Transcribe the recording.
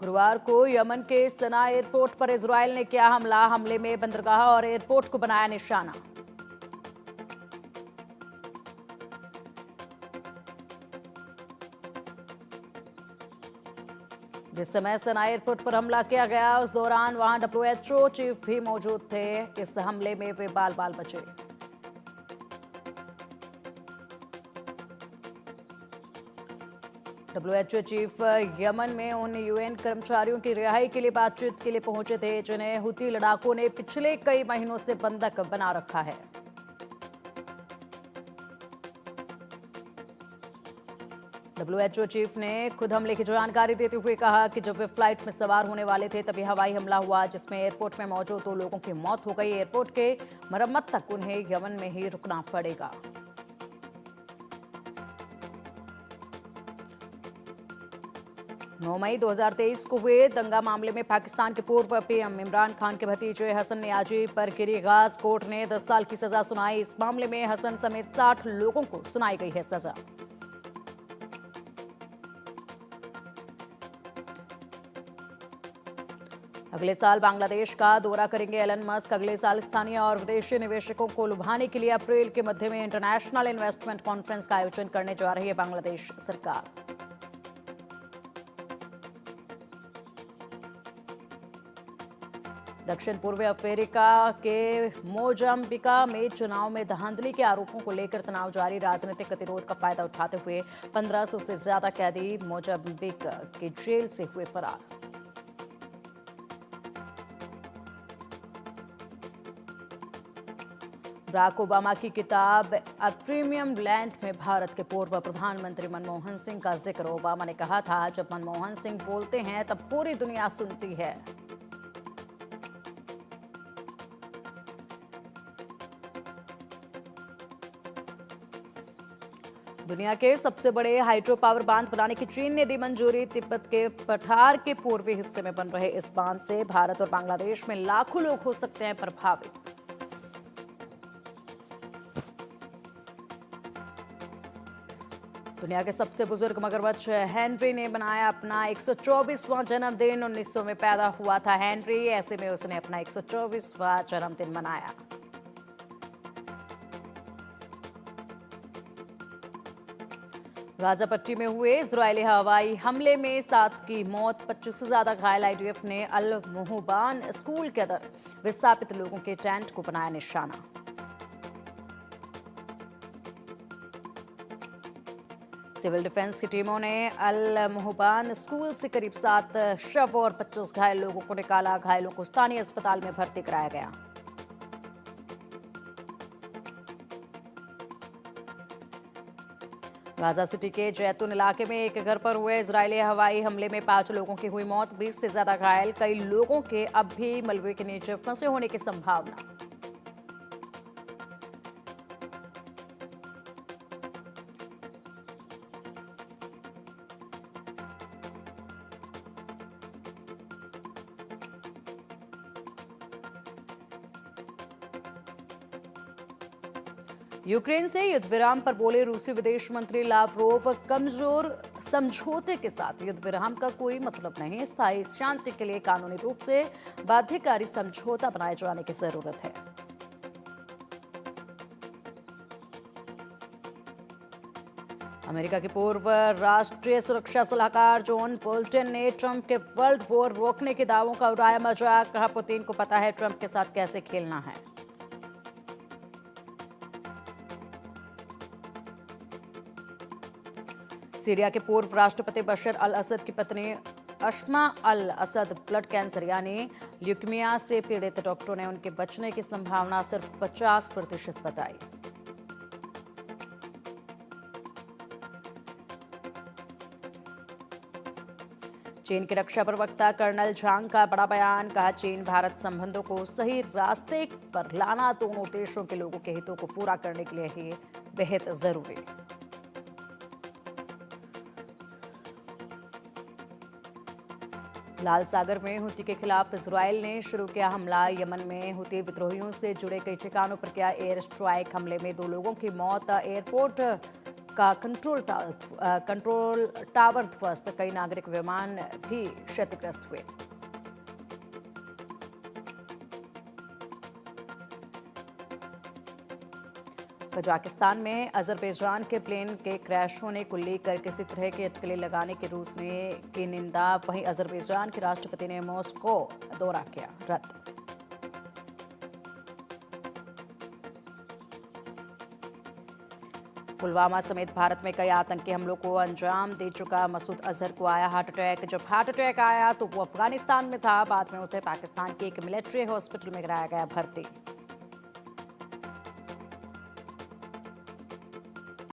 गुरुवार को यमन के सना एयरपोर्ट पर इजरायल ने किया हमला। हमले में बंदरगाह और एयरपोर्ट को बनाया निशाना। जिस समय सना एयरपोर्ट पर हमला किया गया उस दौरान वहां डब्ल्यूएचओ चीफ भी मौजूद थे। इस हमले में वे बाल बाल बचे। डब्ल्यूएचओ चीफ यमन में उन यूएन कर्मचारियों की रिहाई के लिए बातचीत के लिए पहुंचे थे जिन्हें हुती लड़ाकों ने पिछले कई महीनों से बंधक बना रखा है। डब्ल्यूएचओ चीफ ने खुद हमले की जानकारी देते हुए कहा कि जब वे फ्लाइट में सवार होने वाले थे तभी हवाई हमला हुआ जिसमें एयरपोर्ट में मौजूद 2 लोगों की मौत हो गई। एयरपोर्ट के मरम्मत तक उन्हें यमन में ही रुकना पड़ेगा। नौ मई 2023 को हुए दंगा मामले में पाकिस्तान के पूर्व पीएम इमरान खान के भतीजे हसन नियाजी पर गिरी गाज कोर्ट ने 10 साल की सजा सुनाई। इस मामले में हसन समेत 60 लोगों को सुनाई गई है सजा। अगले साल बांग्लादेश का दौरा करेंगे एलन मस्क। अगले साल स्थानीय और विदेशी निवेशकों को लुभाने के लिए अप्रैल के मध्य में इंटरनेशनल इन्वेस्टमेंट कॉन्फ्रेंस का आयोजन करने जा रही है बांग्लादेश सरकार। दक्षिण पूर्वी अफ्रीका के मोजाम्बिका में चुनाव में धांधली के आरोपों को लेकर तनाव जारी। राजनीतिक गतिरोध का फायदा उठाते हुए 1500 से ज्यादा कैदी मोजाम्बिक की जेल से हुए फरार। बराक ओबामा की किताब अ प्रीमियम लैंड में भारत के पूर्व प्रधानमंत्री मनमोहन सिंह का जिक्र। ओबामा ने कहा था, जब मनमोहन सिंह बोलते हैं तब पूरी दुनिया सुनती है। दुनिया के सबसे बड़े हाइड्रो पावर बांध बनाने की चीन ने दी मंजूरी। तिब्बत के पठार के पूर्वी हिस्से में बन रहे इस बांध से भारत और बांग्लादेश में लाखों लोग हो सकते हैं प्रभावित। दुनिया के सबसे बुजुर्ग मगरमच्छ हेनरी ने मनाया अपना 124वां जन्मदिन। 1900 में पैदा हुआ था हेनरी, ऐसे में उसने अपना 124वां जन्मदिन मनाया। गाजा पट्टी में हुए इजरायली हवाई हमले में 7 की मौत, 25 से ज्यादा घायल। आईडीएफ ने अल मुहबान स्कूल के अंदर विस्थापित लोगों के टेंट को बनाया निशाना। सिविल डिफेंस की टीमों ने अल मुहबान स्कूल से करीब 7 शव और 25 घायल लोगों को निकाला। घायलों को स्थानीय अस्पताल में भर्ती कराया गया। गाजा सिटी के जैतून इलाके में एक घर पर हुए इजरायली हवाई हमले में 5 लोगों की हुई मौत, 20 से ज्यादा घायल। कई लोगों के अब भी मलबे के नीचे फंसे होने की संभावना। यूक्रेन से युद्ध विराम पर बोले रूसी विदेश मंत्री लावरोव, कमजोर समझौते के साथ युद्ध विराम का कोई मतलब नहीं। स्थायी शांति के लिए कानूनी रूप से बाध्यकारी समझौता बनाए जाने की जरूरत है। अमेरिका के पूर्व राष्ट्रीय सुरक्षा सलाहकार जॉन बोल्टन ने ट्रंप के वर्ल्ड वॉर रोकने के दावों का उड़ाया मजाक। कहा, पुतिन को पता है ट्रंप के साथ कैसे खेलना है। सीरिया के पूर्व राष्ट्रपति बशर अल असद की पत्नी अशमा अल असद ब्लड कैंसर यानी ल्यूकीमिया से पीड़ित। डॉक्टरों ने उनके बचने की संभावना सिर्फ 50% बताई। चीन के रक्षा प्रवक्ता कर्नल झांग का बड़ा बयान। कहा, चीन भारत संबंधों को सही रास्ते पर लाना दोनों देशों के लोगों के हितों को पूरा करने के लिए ही बेहद जरूरी। लाल सागर में हुती के खिलाफ इजरायल ने शुरू किया हमला। यमन में हुती विद्रोहियों से जुड़े कई ठिकानों पर किया एयर स्ट्राइक। हमले में 2 लोगों की मौत। एयरपोर्ट का कंट्रोल टावर ध्वस्त, कई नागरिक विमान भी क्षतिग्रस्त हुए। कजाकिस्तान में अजरबैजान के प्लेन के क्रैश होने को लेकर किसी तरह की अटकलें लगाने की रूस ने की निंदा। वहीं अजरबैजान के राष्ट्रपति ने मॉस्को दौरा किया रद्द। पुलवामा समेत भारत में कई आतंकी हमलों को अंजाम दे चुका मसूद अजहर को आया हार्ट अटैक। जब हार्ट अटैक आया तो वो अफगानिस्तान में था, बाद में उसे पाकिस्तान के एक मिलिट्री हॉस्पिटल में कराया गया भर्ती।